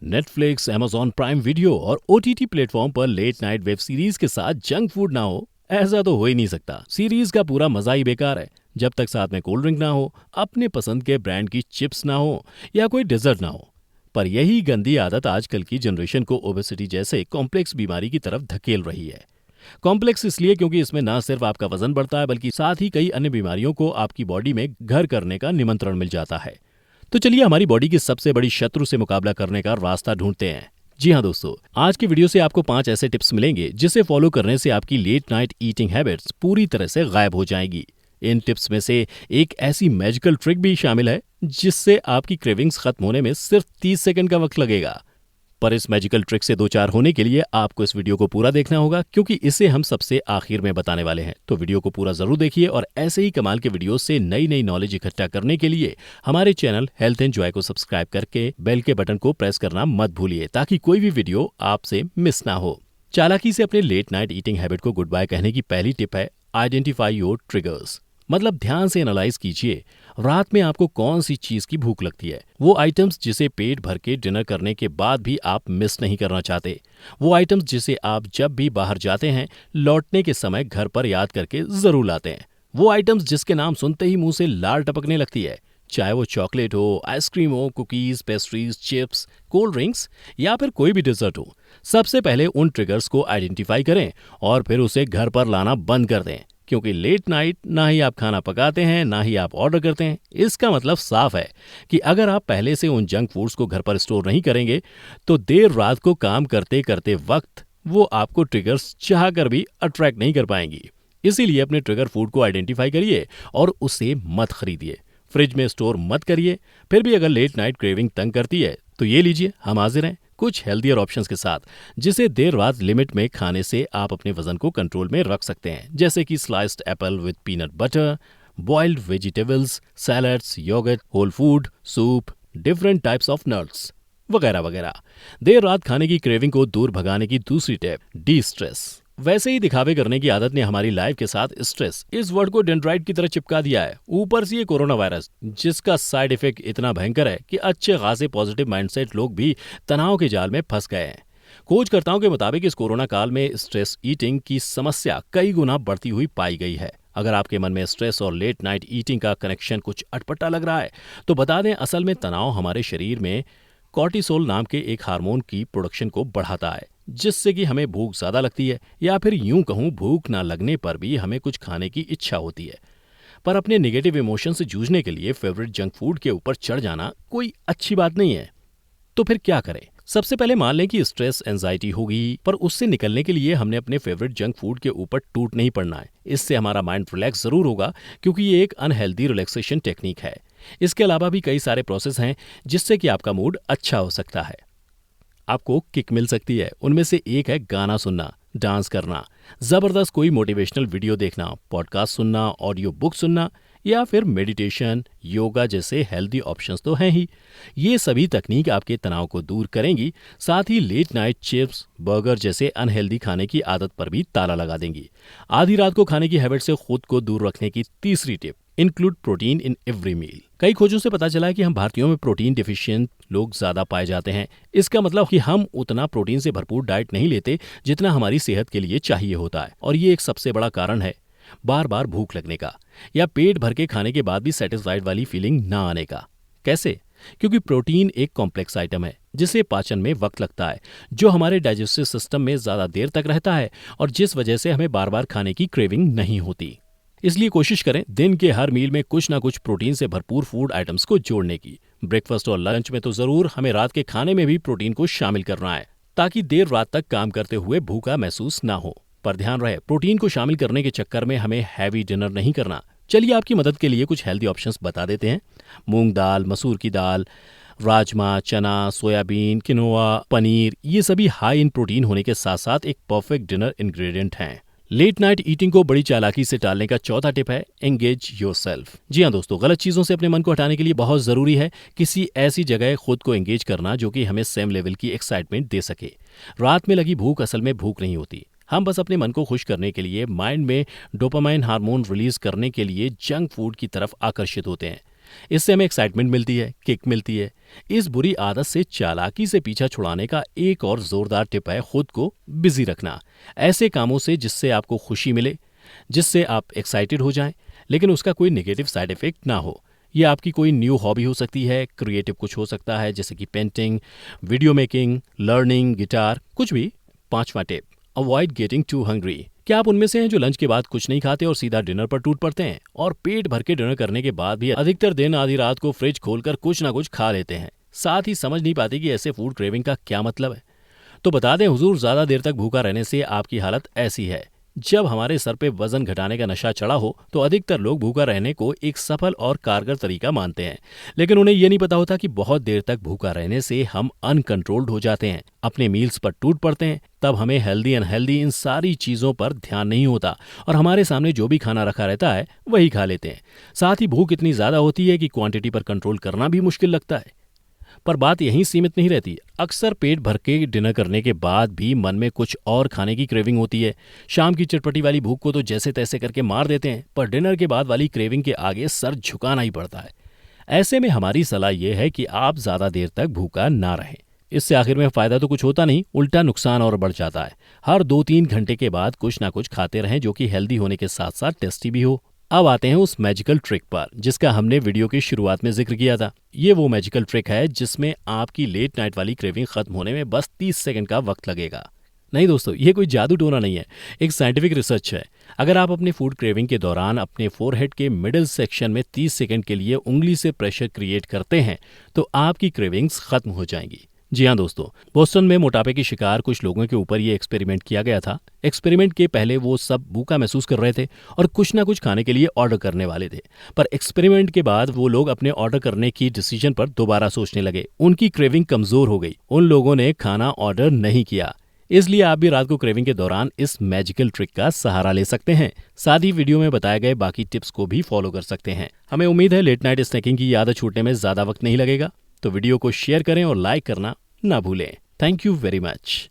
Netflix, Amazon prime video और OTT platform पर late night web series के साथ जंक फूड ना हो, ऐसा तो हो ही नहीं सकता। सीरीज का पूरा मजा ही बेकार है जब तक साथ में कोल्ड ड्रिंक ना हो, अपने पसंद के ब्रांड की चिप्स ना हो या कोई डिजर्ट ना हो। पर यही गंदी आदत आजकल की जनरेशन को ओबेसिटी जैसे कॉम्प्लेक्स बीमारी की तरफ धकेल रही है। कॉम्प्लेक्स इसलिए क्योंकि इसमें न सिर्फ आपका वजन बढ़ता है बल्कि साथ ही कई अन्य बीमारियों को आपकी बॉडी में घर करने का निमंत्रण मिल जाता है। तो चलिए हमारी बॉडी की सबसे बड़ी शत्रु से मुकाबला करने का रास्ता ढूंढते हैं। जी हाँ दोस्तों, आज की वीडियो से आपको 5 ऐसे टिप्स मिलेंगे जिसे फॉलो करने से आपकी लेट नाइट ईटिंग हैबिट्स पूरी तरह से गायब हो जाएंगी। इन टिप्स में से एक ऐसी मैजिकल ट्रिक भी शामिल है जिससे आपकी क्रेविंग्स खत्म होने में सिर्फ 30 सेकंड का वक्त लगेगा। पर इस मैजिकल ट्रिक से दो चार होने के लिए आपको इस वीडियो को पूरा देखना होगा, क्योंकि इसे हम सबसे आखिर में बताने वाले हैं। तो वीडियो को पूरा जरूर देखिए और ऐसे ही कमाल के वीडियो से नई नई नॉलेज इकट्ठा करने के लिए हमारे चैनल हेल्थ एंड जॉय को सब्सक्राइब करके बेल के बटन को प्रेस करना मत भूलिए, ताकि कोई भी वीडियो आपसे मिस ना हो। चालाकी से अपने लेट नाइट ईटिंग हैबिट को गुड बाय कहने की पहली टिप है आइडेंटिफाई योर ट्रिगर्स। मतलब ध्यान से एनालाइज कीजिए रात में आपको कौन सी चीज की भूख लगती है। वो आइटम्स जिसे पेट भर के डिनर करने के बाद भी आप मिस नहीं करना चाहते। वो आइटम्स जिसे आप जब भी बाहर जाते हैं लौटने के समय घर पर याद करके जरूर लाते हैं। वो आइटम्स जिसके नाम सुनते ही मुंह से लार टपकने लगती है, चाहे वो चॉकलेट हो, आइसक्रीम हो, cookies, pastries, chips, cold drinks या फिर कोई भी डिजर्ट हो। सबसे पहले उन ट्रिगर्स को आइडेंटिफाई करें और फिर उसे घर पर लाना बंद कर दें, क्योंकि लेट नाइट ना ही आप खाना पकाते हैं ना ही आप ऑर्डर करते हैं। इसका मतलब साफ है कि अगर आप पहले से उन जंक फूड्स को घर पर स्टोर नहीं करेंगे तो देर रात को काम करते करते वक्त वो आपको ट्रिगर्स चाह कर भी अट्रैक्ट नहीं कर पाएंगी। इसीलिए अपने ट्रिगर फूड को आइडेंटिफाई करिए और उसे मत खरीदिए, फ्रिज में स्टोर मत करिए। फिर भी अगर लेट नाइट क्रेविंग तंग करती है तो ये लीजिए, हम हाजिर हैं कुछ हेल्दियर ऑप्शंस के साथ, जिसे देर रात लिमिट में खाने से आप अपने वजन को कंट्रोल में रख सकते हैं। जैसे कि sliced apple with peanut butter, boiled vegetables, salads, yoghurt, whole food, soup, different types of nuts वगैरह वगैरह। देर रात खाने की क्रेविंग को दूर भगाने की दूसरी टिप, डी स्ट्रेस। वैसे ही दिखावे करने की आदत ने हमारी लाइफ के साथ स्ट्रेस इस वर्ड को डेंड्राइट की तरह चिपका दिया है। ऊपर से ये कोरोना वायरस जिसका साइड इफेक्ट इतना भयंकर है कि अच्छे खासे पॉजिटिव माइंडसेट लोग भी तनाव के जाल में फंस गए हैं। खोजकर्ताओं के मुताबिक इस कोरोना काल में स्ट्रेस ईटिंग की समस्या कई गुना बढ़ती हुई पाई गई है। अगर आपके मन में स्ट्रेस और लेट नाइट ईटिंग का कनेक्शन कुछ अटपटा लग रहा है तो बता दें, असल में तनाव हमारे शरीर में कॉर्टिसोल नाम के एक हार्मोन की प्रोडक्शन को बढ़ाता है, जिससे कि हमें भूख ज्यादा लगती है, या फिर यूं कहूं भूख ना लगने पर भी हमें कुछ खाने की इच्छा होती है। पर अपने नेगेटिव इमोशन से जूझने के लिए फेवरेट जंक फूड के ऊपर चढ़ जाना कोई अच्छी बात नहीं है। तो फिर क्या करें? सबसे पहले मान लें कि स्ट्रेस एंजाइटी होगी, पर उससे निकलने के लिए हमने अपने फेवरेट जंक फूड के ऊपर टूट नहीं पड़ना है। इससे हमारा माइंड रिलैक्स जरूर होगा, क्योंकि ये एक अनहेल्दी रिलैक्सेशन टेक्निक है। इसके अलावा भी कई सारे प्रोसेस हैं जिससे कि आपका मूड अच्छा हो सकता है, आपको किक मिल सकती है। उनमें से एक है गाना सुनना, डांस करना, जबरदस्त कोई मोटिवेशनल वीडियो देखना, पॉडकास्ट सुनना, ऑडियो बुक सुनना या फिर मेडिटेशन, योगा जैसे हेल्दी ऑप्शंस तो हैं ही। ये सभी तकनीक आपके तनाव को दूर करेंगी, साथ ही लेट नाइट चिप्स, बर्गर जैसे अनहेल्दी खाने की आदत पर भी ताला लगा देंगी। आधी रात को खाने की हैबिट से खुद को दूर रखने की तीसरी tip, include protein in every meal. कई खोजों से पता चला है कि हम भारतीयों में प्रोटीन डिफिशिएंट लोग ज्यादा पाए जाते हैं। इसका मतलब कि हम उतना प्रोटीन से भरपूर डाइट नहीं लेते जितना हमारी सेहत के लिए चाहिए होता है, और ये एक सबसे बड़ा कारण है बार बार भूख लगने का या पेट भर के खाने के बाद भी सेटिस्फाइड वाली फीलिंग ना आने का। कैसे? क्योंकि प्रोटीन एक कॉम्प्लेक्स आइटम है जिसे पाचन में वक्त लगता है, जो हमारे डाइजेस्टिव सिस्टम में ज्यादा देर तक रहता है, और जिस वजह से हमें बार बार खाने की क्रेविंग नहीं होती। इसलिए कोशिश करें दिन के हर मील में कुछ ना कुछ प्रोटीन से भरपूर फूड आइटम्स को जोड़ने की। ब्रेकफास्ट और लंच में तो जरूर हमें रात के खाने में भी प्रोटीन को शामिल करना है, ताकि देर रात तक काम करते हुए भूखा महसूस ना हो। पर ध्यान रहे, प्रोटीन को शामिल करने के चक्कर में हमें हैवी डिनर नहीं करना। चलिए आपकी मदद के लिए कुछ हेल्दी ऑप्शंस बता देते हैं। मूंग दाल, मसूर की दाल, राजमा, चना, सोयाबीन, किनोआ, पनीर, ये सभी हाई इन प्रोटीन होने के साथ साथ एक परफेक्ट डिनर इंग्रेडिएंट हैं। लेट नाइट ईटिंग को बड़ी चालाकी से टालने का चौथा टिप है एंगेज योरसेल्फ। जी हाँ दोस्तों, गलत चीजों से अपने मन को हटाने के लिए बहुत जरूरी है किसी ऐसी जगह खुद को एंगेज करना जो कि हमें सेम लेवल की एक्साइटमेंट दे सके। रात में लगी भूख असल में भूख नहीं होती। हम बस अपने मन को खुश करने के लिए, माइंड में डोपामाइन हार्मोन रिलीज करने के लिए जंक फूड की तरफ आकर्षित होते हैं। इससे हमें एक्साइटमेंट मिलती है, किक मिलती है। इस बुरी आदत से चालाकी से पीछा छुड़ाने का एक और जोरदार टिप है खुद को बिजी रखना। ऐसे कामों से जिससे आपको खुशी मिले, जिससे आप एक्साइटेड हो जाएं, लेकिन उसका कोई नेगेटिव साइड इफेक्ट ना हो। ये आपकी कोई न्यू हॉबी हो सकती है, क्रिएटिव कुछ हो सकता है जैसे कि painting, video making, learning, guitar, कुछ भी। 5वां tip, avoid getting too hungry. क्या आप उनमें से हैं जो लंच के बाद कुछ नहीं खाते और सीधा डिनर पर टूट पड़ते हैं? और पेट भर के डिनर करने के बाद भी अधिकतर दिन आधी रात को फ्रिज खोलकर कुछ ना कुछ खा लेते हैं, साथ ही समझ नहीं पाते कि ऐसे फूड क्रेविंग का क्या मतलब है। तो बता दें हुजूर, ज्यादा देर तक भूखा रहने से आपकी हालत ऐसी है। जब हमारे सर पे वजन घटाने का नशा चढ़ा हो तो अधिकतर लोग भूखा रहने को एक सफल और कारगर तरीका मानते हैं, लेकिन उन्हें यह नहीं पता होता कि बहुत देर तक भूखा रहने से हम अनकंट्रोल्ड हो जाते हैं, अपने मील्स पर टूट पड़ते हैं। तब हमें हेल्दी अनहेल्दी इन सारी चीजों पर ध्यान नहीं होता और हमारे सामने जो भी खाना रखा रहता है वही खा लेते हैं। साथ ही भूख इतनी ज्यादा होती है कि क्वांटिटी पर कंट्रोल करना भी मुश्किल लगता है। पर बात यहीं सीमित नहीं रहती। अक्सर पेट भर के डिनर करने के बाद भी मन में कुछ और खाने की क्रेविंग होती है। शाम की चटपटी वाली भूख को तो जैसे तैसे करके मार देते हैं, पर डिनर के बाद वाली क्रेविंग के आगे सर झुकाना ही पड़ता है। ऐसे में हमारी सलाह यह है कि आप ज्यादा देर तक भूखा ना रहें। इससे आखिर में फायदा तो कुछ होता नहीं, उल्टा नुकसान और बढ़ जाता है। हर 2-3 घंटे के बाद कुछ ना कुछ खाते रहें जो कि हेल्दी होने के साथ साथ टेस्टी भी हो। अब आते हैं उस मैजिकल ट्रिक पर जिसका हमने वीडियो की शुरुआत में जिक्र किया था। ये वो मैजिकल ट्रिक है जिसमें आपकी लेट नाइट वाली क्रेविंग खत्म होने में बस 30 सेकंड का वक्त लगेगा। नहीं दोस्तों, ये कोई जादू टोना नहीं है, एक साइंटिफिक रिसर्च है। अगर आप अपने फूड क्रेविंग के दौरान अपने फोरहेड के मिडिल सेक्शन में 30 सेकंड के लिए उंगली से प्रेशर क्रिएट करते हैं तो आपकी क्रेविंग्स खत्म हो जाएंगी। जी हाँ दोस्तों, बोस्टन में मोटापे के शिकार कुछ लोगों के ऊपर ये एक्सपेरिमेंट किया गया था। एक्सपेरिमेंट के पहले वो सब भूखा महसूस कर रहे थे और कुछ ना कुछ खाने के लिए ऑर्डर करने वाले थे, पर एक्सपेरिमेंट के बाद वो लोग अपने ऑर्डर करने की डिसीजन पर दोबारा सोचने लगे। उनकी क्रेविंग कमजोर हो गई, उन लोगों ने खाना ऑर्डर नहीं किया। इसलिए आप भी रात को क्रेविंग के दौरान इस मैजिकल ट्रिक का सहारा ले सकते हैं। साथ ही वीडियो में बताए गए बाकी टिप्स को भी फॉलो कर सकते हैं। हमें उम्मीद है लेट नाइट स्नैकिंग की आदत छूटने में ज्यादा वक्त नहीं लगेगा। तो वीडियो को शेयर करें और लाइक करना ना भूलें। Thank you very much.